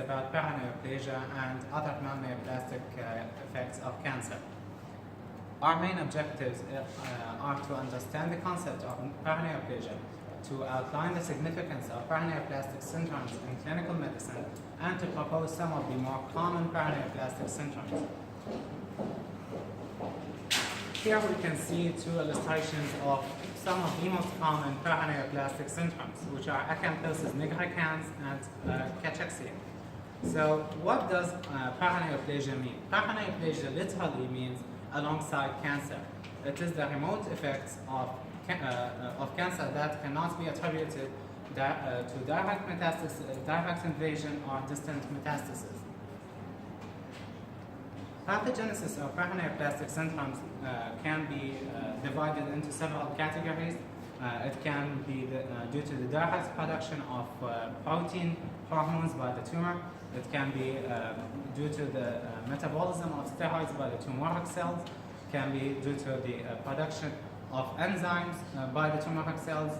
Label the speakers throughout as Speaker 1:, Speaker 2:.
Speaker 1: about paraneoplasia and other non-neoplastic effects of cancer. Our main objectives are to understand the concept of paraneoplasia, to outline the significance of paraneoplastic syndromes in clinical medicine, and to propose some of the more common paraneoplastic syndromes. Here we can see two illustrations of some of the most common paraneoplastic syndromes, which are acanthosis nigricans and cachexia. So what does paraneoplasia mean? Paraneoplasia literally means alongside cancer. It is the remote effects of cancer that cannot be attributed to direct metastasis, direct invasion, or distant metastasis. Pathogenesis of paraneoplastic syndromes can be divided into several categories. It can be due to the direct production of protein hormones by the tumor. It can be due to the metabolism of steroids by the tumoric cells. It can be due to the production of enzymes by the tumoric cells,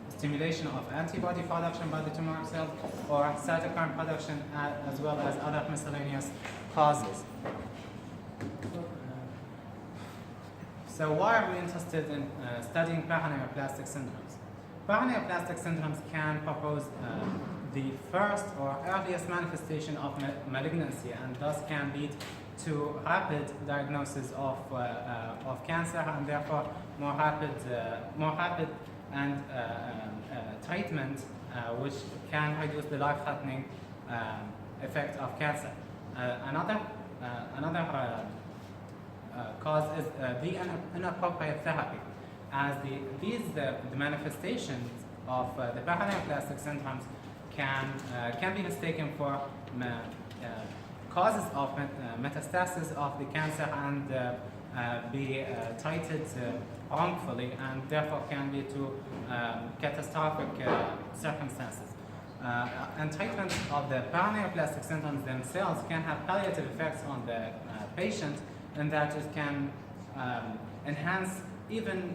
Speaker 1: stimulation of antibody production by the tumoric cells, or cytokine production, as well as other miscellaneous causes. So why are we interested in studying paraneoplastic syndromes? Paraneoplastic syndromes can propose the first or earliest manifestation of malignancy, and thus can lead to rapid diagnosis of cancer, and therefore more rapid and treatment, which can reduce the life-threatening effect of cancer. Another cause is the inappropriate therapy, as the manifestations of the paraneoplastic syndromes can be mistaken for causes of metastasis of the cancer and be treated wrongfully, and therefore can lead to catastrophic circumstances. And treatment of the paraneoplastic syndromes themselves can have palliative effects on the patient, in that it can enhance even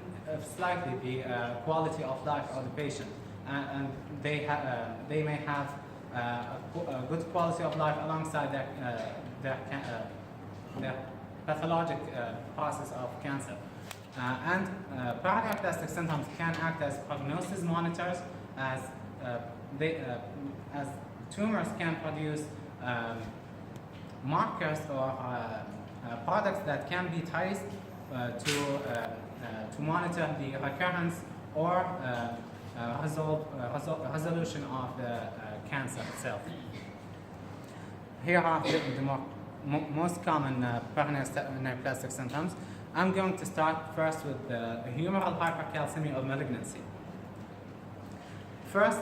Speaker 1: slightly the quality of life of the patient, and they may have a good quality of life alongside their pathologic process of cancer. And paraneoplastic syndromes can act as prognosis monitors, as tumors can produce markers or products that can be traced to monitor the recurrence or resolution of the cancer itself. Here are the most common paraneoplastic syndromes. I'm going to start first with the humoral hypercalcemia of malignancy. First,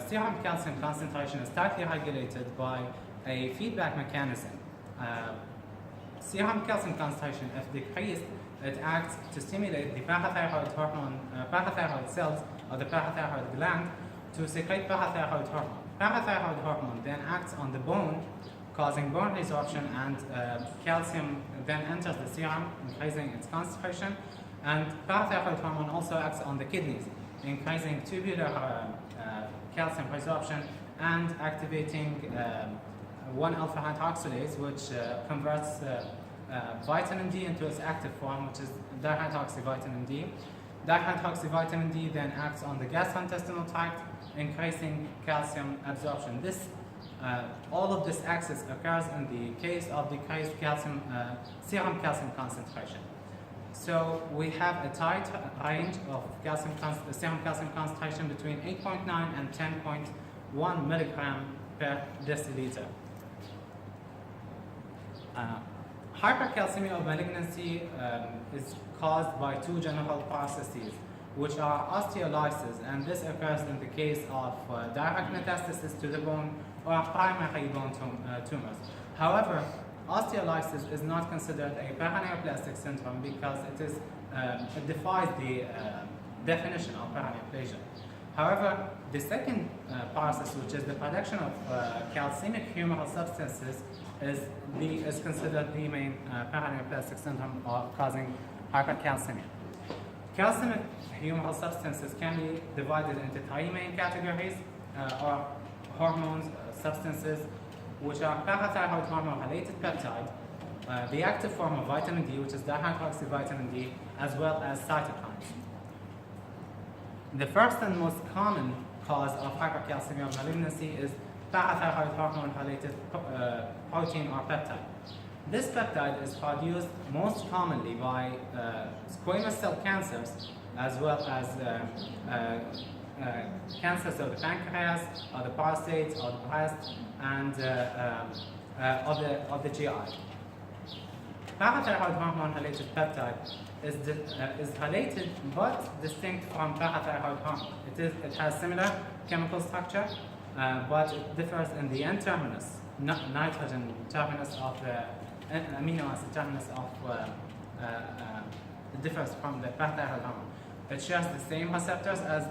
Speaker 1: serum calcium concentration is tightly regulated by a feedback mechanism. Serum calcium concentration, if decreased, it acts to stimulate the parathyroid hormone, parathyroid cells of the parathyroid gland to secrete parathyroid hormone. Parathyroid hormone then acts on the bone, causing bone resorption, and calcium then enters the serum, increasing its concentration. And parathyroid hormone also acts on the kidneys, increasing tubular calcium resorption and activating 1-alpha hydroxylase, which converts vitamin D into its active form, which is dihydroxyvitamin D. Dihydroxyvitamin D then acts on the gastrointestinal tract, increasing calcium absorption. All of this axis occurs in the case of decreased serum calcium concentration. So we have a tight range of serum calcium concentration between 8.9 and 10.1 milligram per deciliter. Hypercalcemia of malignancy is caused by two general processes, which are osteolysis, and this occurs in the case of direct metastasis to the bone or primary bone tumors. However, osteolysis is not considered a paraneoplastic syndrome because it defies the definition of paraneoplasia. However, the second process, which is the production of calcemic humoral substances, is considered the main paraneoplastic syndrome causing hypercalcemia. Calcemic humoral substances can be divided into three main categories, or hormones, substances, which are parathyroid hormone-related peptide, the active form of vitamin D, which is dihydroxyvitamin D, as well as cytokines. The first and most common cause of hypercalcemia malignancy is parathyroid hormone-related protein or peptide. This peptide is produced most commonly by squamous cell cancers, as well as cancers of the pancreas, or the prostate, or the breast, and of the GI. Parathyroid hormone-related peptide is related but distinct from parathyroid hormone. It has similar chemical structure, but it differs in the N-terminus, nitrogen terminus of the amino acid terminus of it differs from the parathyroid hormone. It shares the same receptors as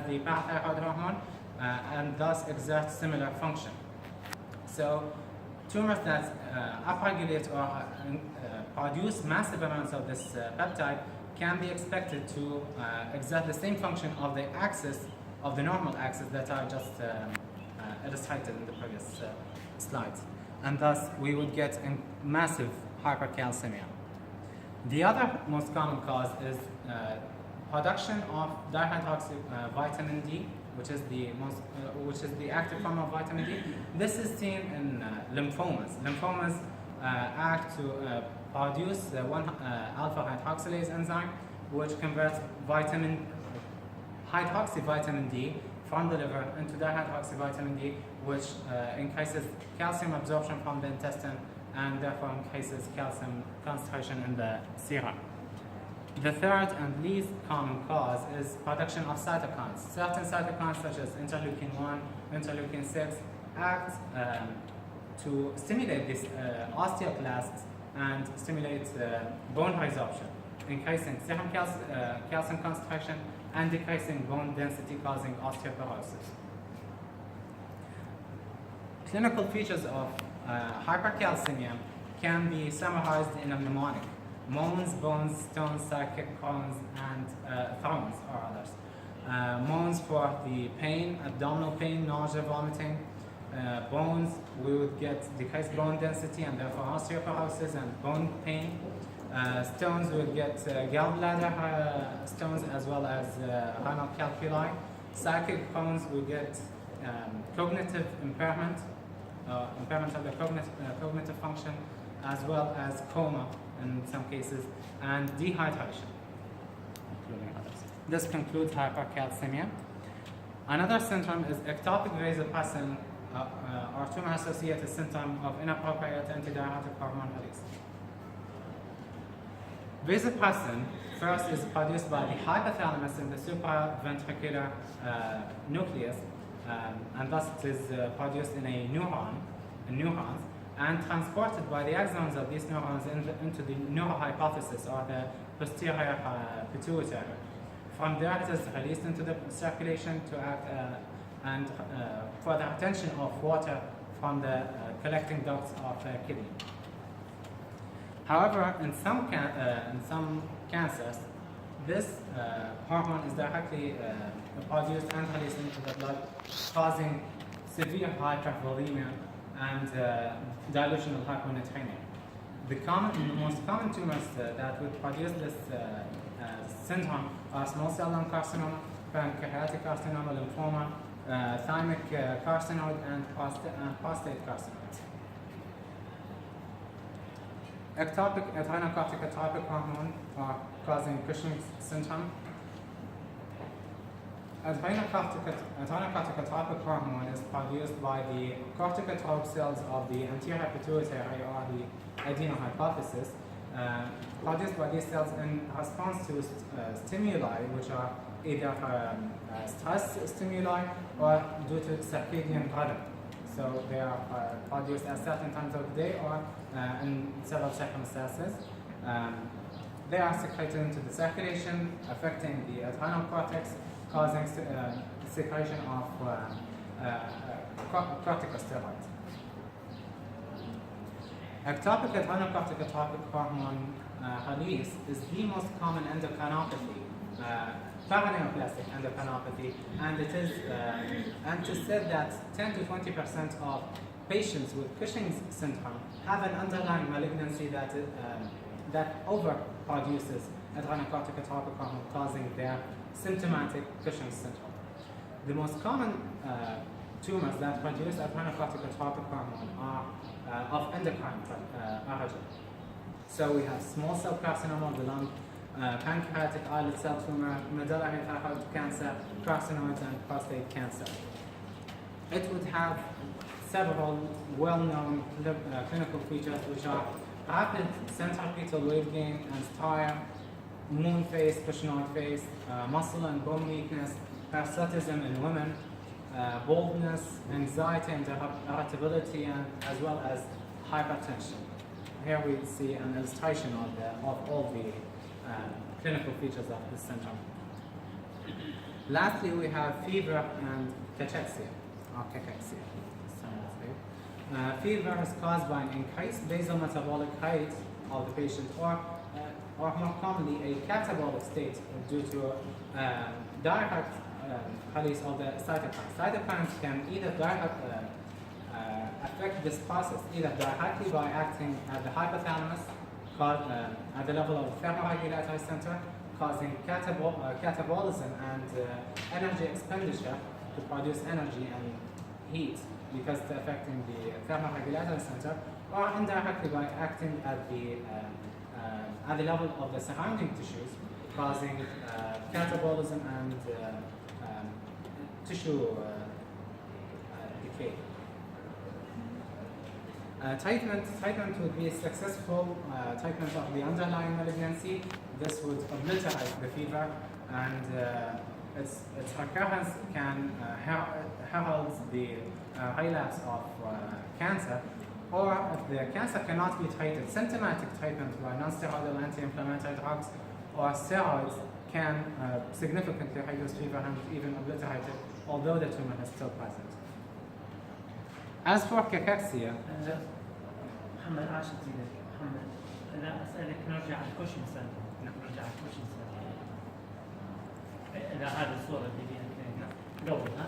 Speaker 1: the parathyroid hormone and thus exerts similar function. So tumors that upregulate or produce massive amounts of this peptide can be expected to exert the same function of the axis, of the normal axis that I just illustrated in the previous slides. And thus we would get a massive hypercalcemia. The other most common cause is production of dihydroxyvitamin D, which is the active form of vitamin D. This is seen in lymphomas. Lymphomas act to produce one alpha hydroxylase enzyme, which converts hydroxyvitamin D from the liver into dihydroxyvitamin D, which increases calcium absorption from the intestine and therefore increases calcium concentration in the serum. The third and least common cause is production of cytokines. Certain cytokines such as interleukin-1, interleukin-6 act to stimulate these osteoclasts and stimulate bone resorption, increasing serum calcium concentration and decreasing bone density, causing osteoporosis. Clinical features of hypercalcemia can be summarized in a mnemonic: moans, bones, stones, psychic, crones, and thrones, or others. Moans for the pain, abdominal pain, nausea, vomiting. Bones, we would get decreased bone density and therefore osteoporosis and bone pain. Stones, we would get gallbladder stones as well as renal calculi. Psychic crones, we get cognitive impairment, impairment of the cognitive function, as well as coma in some cases, and dehydration, including others. This concludes hypercalcemia. Another symptom is ectopic vasopressin, or tumor-associated symptom of inappropriate antidiuretic hormone release. Vasopressin first is produced by the hypothalamus in the supraventricular nucleus, and thus it is produced in neurons, and transported by the axons of these neurons into the neurohypophysis, or the posterior pituitary. From there, it is released into the circulation to act and for the retention of water from the collecting ducts of the kidney. However, in some cancers, this hormone is directly produced and released into the blood, causing severe hypervolemia and dilutional hyponatremia. The most common tumors that would produce this syndrome are small cell lung carcinoma, pancreatic carcinoma, lymphoma, thymic carcinoid, and prostate carcinoid. Ectopic adrenocorticotropic hormone are causing Cushing's syndrome. Adrenocorticotropic hormone is produced by the corticotrope cells of the anterior pituitary, or the adenohypophysis, produced by these cells in response to stimuli, which are either stress stimuli or due to circadian rhythm. So they are produced at certain times of the day or in several circumstances. They are secreted into the circulation, affecting the adrenal cortex, causing secretion of corticosteroids. Ectopic adrenocorticotropic hormone release is the most common endocrinopathy paraneoplastic endocrineopathy, and it is said that 10 to 20% of patients with Cushing's syndrome have an underlying malignancy that overproduces adrenocorticotropic hormone, causing their symptomatic Cushing's syndrome. The most common tumors that produce adrenocorticotropic hormone are of endocrine origin. So we have small cell carcinoma of the lung, pancreatic islet cell tumor, medullary thyroid cancer, carcinoids, and prostate cancer. It would have several well-known clinical features, which are rapid centripetal weight gain and stria, moon face, Cushingoid face, muscle and bone weakness, hirsutism in women, baldness, anxiety and irritability, and as well as hypertension. Here we see an illustration of all the clinical features of this syndrome. Lastly, we have fever and cachexia, or cachexia. Fever is caused by an increased basal metabolic rate of the patient, or more commonly a catabolic state due to direct release of the cytokines. Cytokines can either affect this process either directly by acting at the hypothalamus, at the level of the thermoregulatory center, causing catabolism and energy expenditure to produce energy and heat, because it's affecting the thermoregulatory center, or indirectly by acting at the level of the surrounding tissues, causing catabolism and tissue decay. Treatment would be a successful treatment of the underlying malignancy. This would obliterate the fever, and its recurrence can herald the relapse of cancer, or if the cancer cannot be treated, symptomatic treatment by non-steroidal anti-inflammatory drugs or steroids can significantly reduce fever and even obliterate it, although the tumor is still present. As for cachexia,
Speaker 2: محمد عاشت زينك محمد، إذا أسألك نرجع على الكوشن سندروم، نرجع على الكوشن سندروم. إذا هذه الصورة اللي فيها قبلها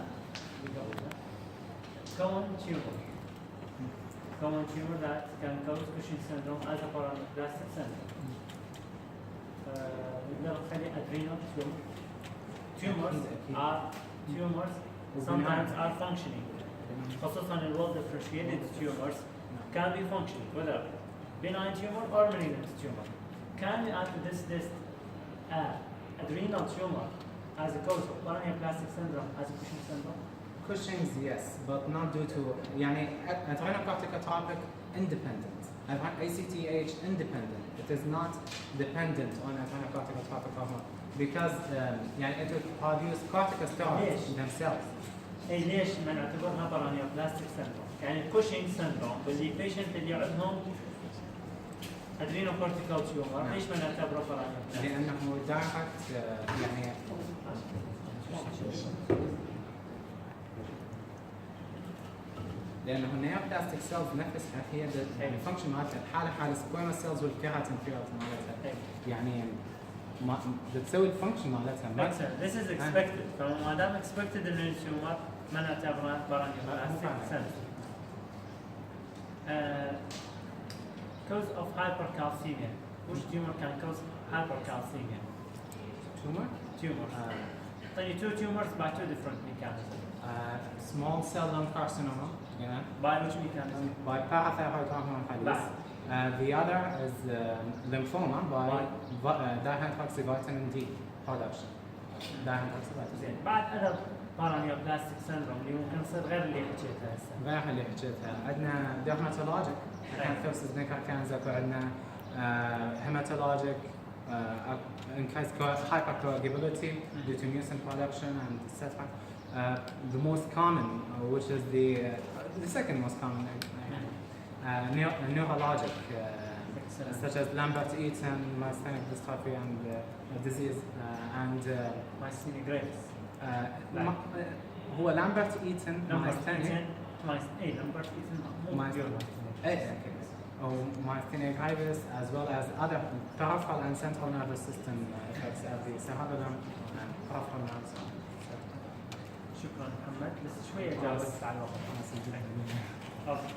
Speaker 2: common tumor that can cause Cushing syndrome as a paraneoplastic syndrome. نقدر نخلي adrenal tumors sometimes are functioning. خصوصا ال well differentiated tumors can be functioning, whether benign tumor or malignant tumor. Can we add to this list adrenal tumor as a cause of paraneoplastic syndrome as a Cushing syndrome?
Speaker 1: Cushing's, yes, but not due to adrenocorticotropic independent, ACTH independent. It is not dependent on adrenocorticotropic hormone, because it will produce corticosteroids themselves.
Speaker 2: ليش ما نعتبرها paraneoplastic syndrome؟ يعني Cushing syndrome باللي patient اللي عندهم adrenocortical tumor، ليش ما نعتبره paraneoplastic؟
Speaker 1: لأنه direct لأنه النيوبلاستيك سيلز نفسها هي الفانكشن مالتها الحالة حال السكويما سيلز والكيراتين فيلز مالتها، يعني ما بتسوي الفانكشن مالتها.
Speaker 2: This is expected، فما دام expected إنه التيومر ما نعتبرها paraneoplastic syndrome. Cause of hypercalcemia. Which tumor can cause hypercalcemia? Tumor. Two tumors by two different mechanisms.
Speaker 1: Small cell lung carcinoma. Yeah.
Speaker 2: By which mechanism?
Speaker 1: By parathyroid hormone release. The other is lymphoma by dihydroxyvitamin D production. Dihydroxyvitamin D.
Speaker 2: بعد هذا paraneoplastic syndrome اللي ممكن يصير غير اللي حكيتها هسه.
Speaker 1: غير اللي حكيتها، عندنا dermatologic acanthosis nigricans، وعندنا hematologic increased hypercoagulability due to mucin production and etc. The most common, which is the second most common, neurologic, such as Lambert-Eaton myasthenic dystrophy and disease, and
Speaker 2: myasthenia gravis.
Speaker 1: هو Lambert-Eaton myasthenic.
Speaker 2: Lambert-Eaton
Speaker 1: or myasthenia gravis, as well as other peripheral and central nervous system effects of the cerebellum and peripheral nerves.
Speaker 2: شكرا محمد بس شوية جاوبت على الوقت. اوكي